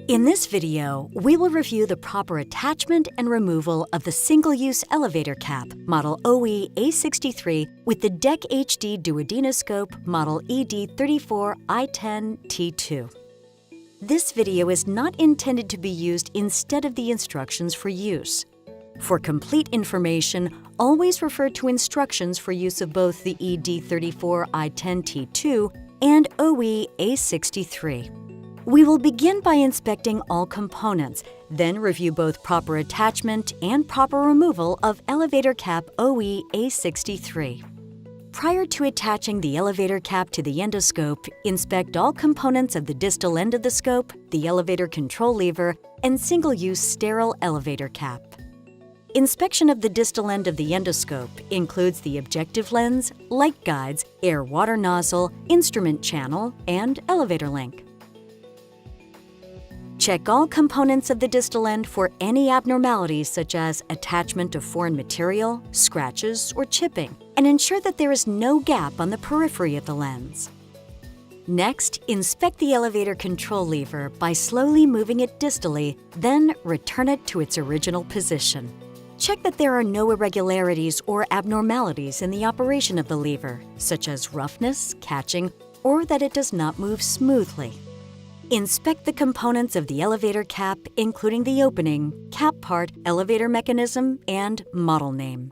In this video, we will review the proper attachment and removal of the single-use elevator cap, model OE A63, with the DEC HD duodenoscope, model ED34I10T2. This video is not intended to be used instead of the instructions for use. For complete information, always refer to instructions for use of both the ED34I10T2 and OE A63. We will begin by inspecting all components, then review both proper attachment and proper removal of elevator cap OE A63. Prior to attaching the elevator cap to the endoscope, inspect all components of the distal end of the scope, the elevator control lever, and single-use sterile elevator cap. Inspection of the distal end of the endoscope includes the objective lens, light guides, air-water nozzle, instrument channel, and elevator link. Check all components of the distal end for any abnormalities such as attachment of foreign material, scratches, or chipping, and ensure that there is no gap on the periphery of the lens. Next, inspect the elevator control lever by slowly moving it distally, then return it to its original position. Check that there are no irregularities or abnormalities in the operation of the lever, such as roughness, catching, or that it does not move smoothly. Inspect the components of the elevator cap, including the opening, cap part, elevator mechanism, and model name.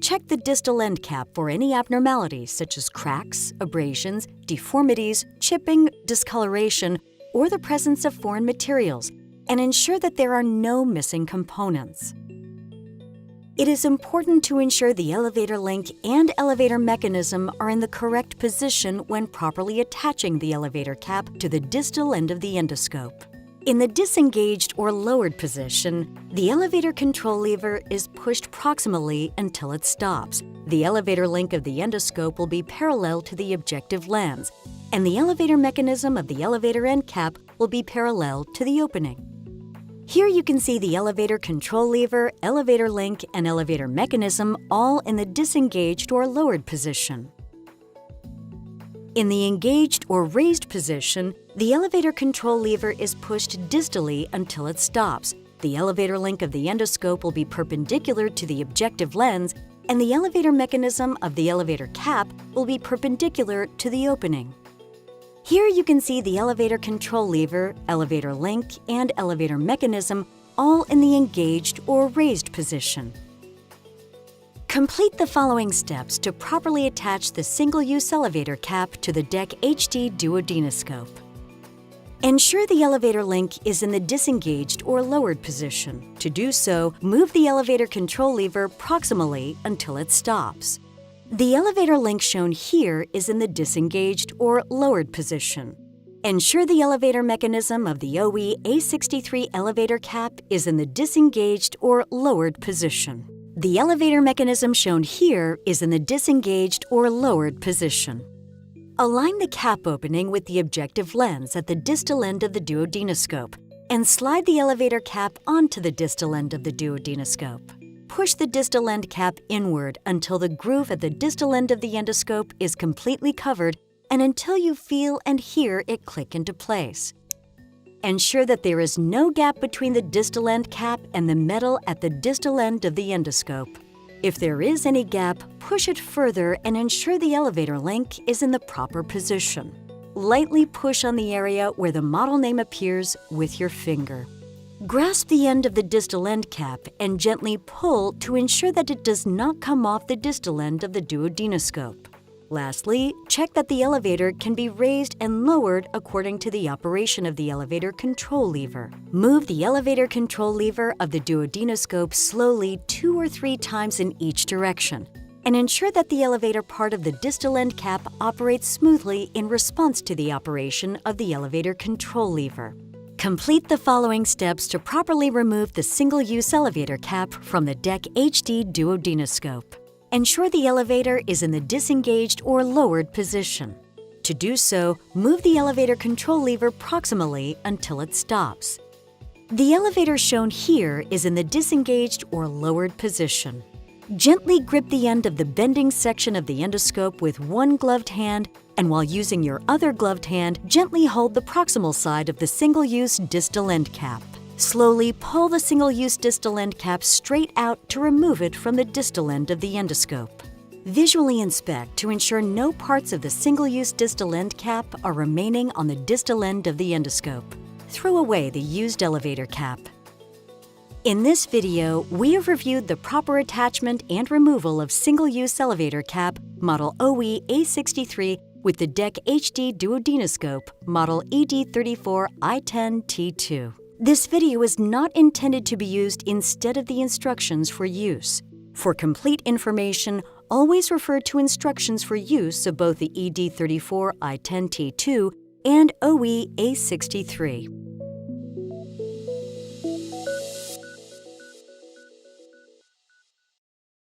Check the distal end cap for any abnormalities such as cracks, abrasions, deformities, chipping, discoloration, or the presence of foreign materials, and ensure that there are no missing components. It is important to ensure the elevator link and elevator mechanism are in the correct position when properly attaching the elevator cap to the distal end of the endoscope. In the disengaged or lowered position, the elevator control lever is pushed proximally until it stops. The elevator link of the endoscope will be parallel to the objective lens, and the elevator mechanism of the elevator end cap will be parallel to the opening. Here you can see the elevator control lever, elevator link, and elevator mechanism all in the disengaged or lowered position. In the engaged or raised position, the elevator control lever is pushed distally until it stops. The elevator link of the endoscope will be perpendicular to the objective lens, and the elevator mechanism of the elevator cap will be perpendicular to the opening. Here you can see the elevator control lever, elevator link, and elevator mechanism all in the engaged or raised position. Complete the following steps to properly attach the single-use elevator cap to the DEC HD duodenoscope. Ensure the elevator link is in the disengaged or lowered position. To do so, move the elevator control lever proximally until it stops. The elevator link shown here is in the disengaged or lowered position. Ensure the elevator mechanism of the OE A63 elevator cap is in the disengaged or lowered position. The elevator mechanism shown here is in the disengaged or lowered position. Align the cap opening with the objective lens at the distal end of the duodenoscope and slide the elevator cap onto the distal end of the duodenoscope. Push the distal end cap inward until the groove at the distal end of the endoscope is completely covered and until you feel and hear it click into place. Ensure that there is no gap between the distal end cap and the metal at the distal end of the endoscope. If there is any gap, push it further and ensure the elevator link is in the proper position. Lightly push on the area where the model name appears with your finger. Grasp the end of the distal end cap and gently pull to ensure that it does not come off the distal end of the duodenoscope. Lastly, check that the elevator can be raised and lowered according to the operation of the elevator control lever. Move the elevator control lever of the duodenoscope slowly 2 or 3 times in each direction, and ensure that the elevator part of the distal end cap operates smoothly in response to the operation of the elevator control lever. Complete the following steps to properly remove the single-use elevator cap from the DEC HD duodenoscope. Ensure the elevator is in the disengaged or lowered position. To do so, move the elevator control lever proximally until it stops. The elevator shown here is in the disengaged or lowered position. Gently grip the end of the bending section of the endoscope with one gloved hand And while using your other gloved hand, gently hold the proximal side of the single-use distal end cap. Slowly pull the single-use distal end cap straight out to remove it from the distal end of the endoscope. Visually inspect to ensure no parts of the single-use distal end cap are remaining on the distal end of the endoscope. Throw away the used elevator cap. In this video, we have reviewed the proper attachment and removal of single-use elevator cap, model OE A63, with the DEC HD duodenoscope, model ED34 I10T2. This video is not intended to be used instead of the instructions for use. For complete information, always refer to instructions for use of both the ED34 I10T2 and OE A63.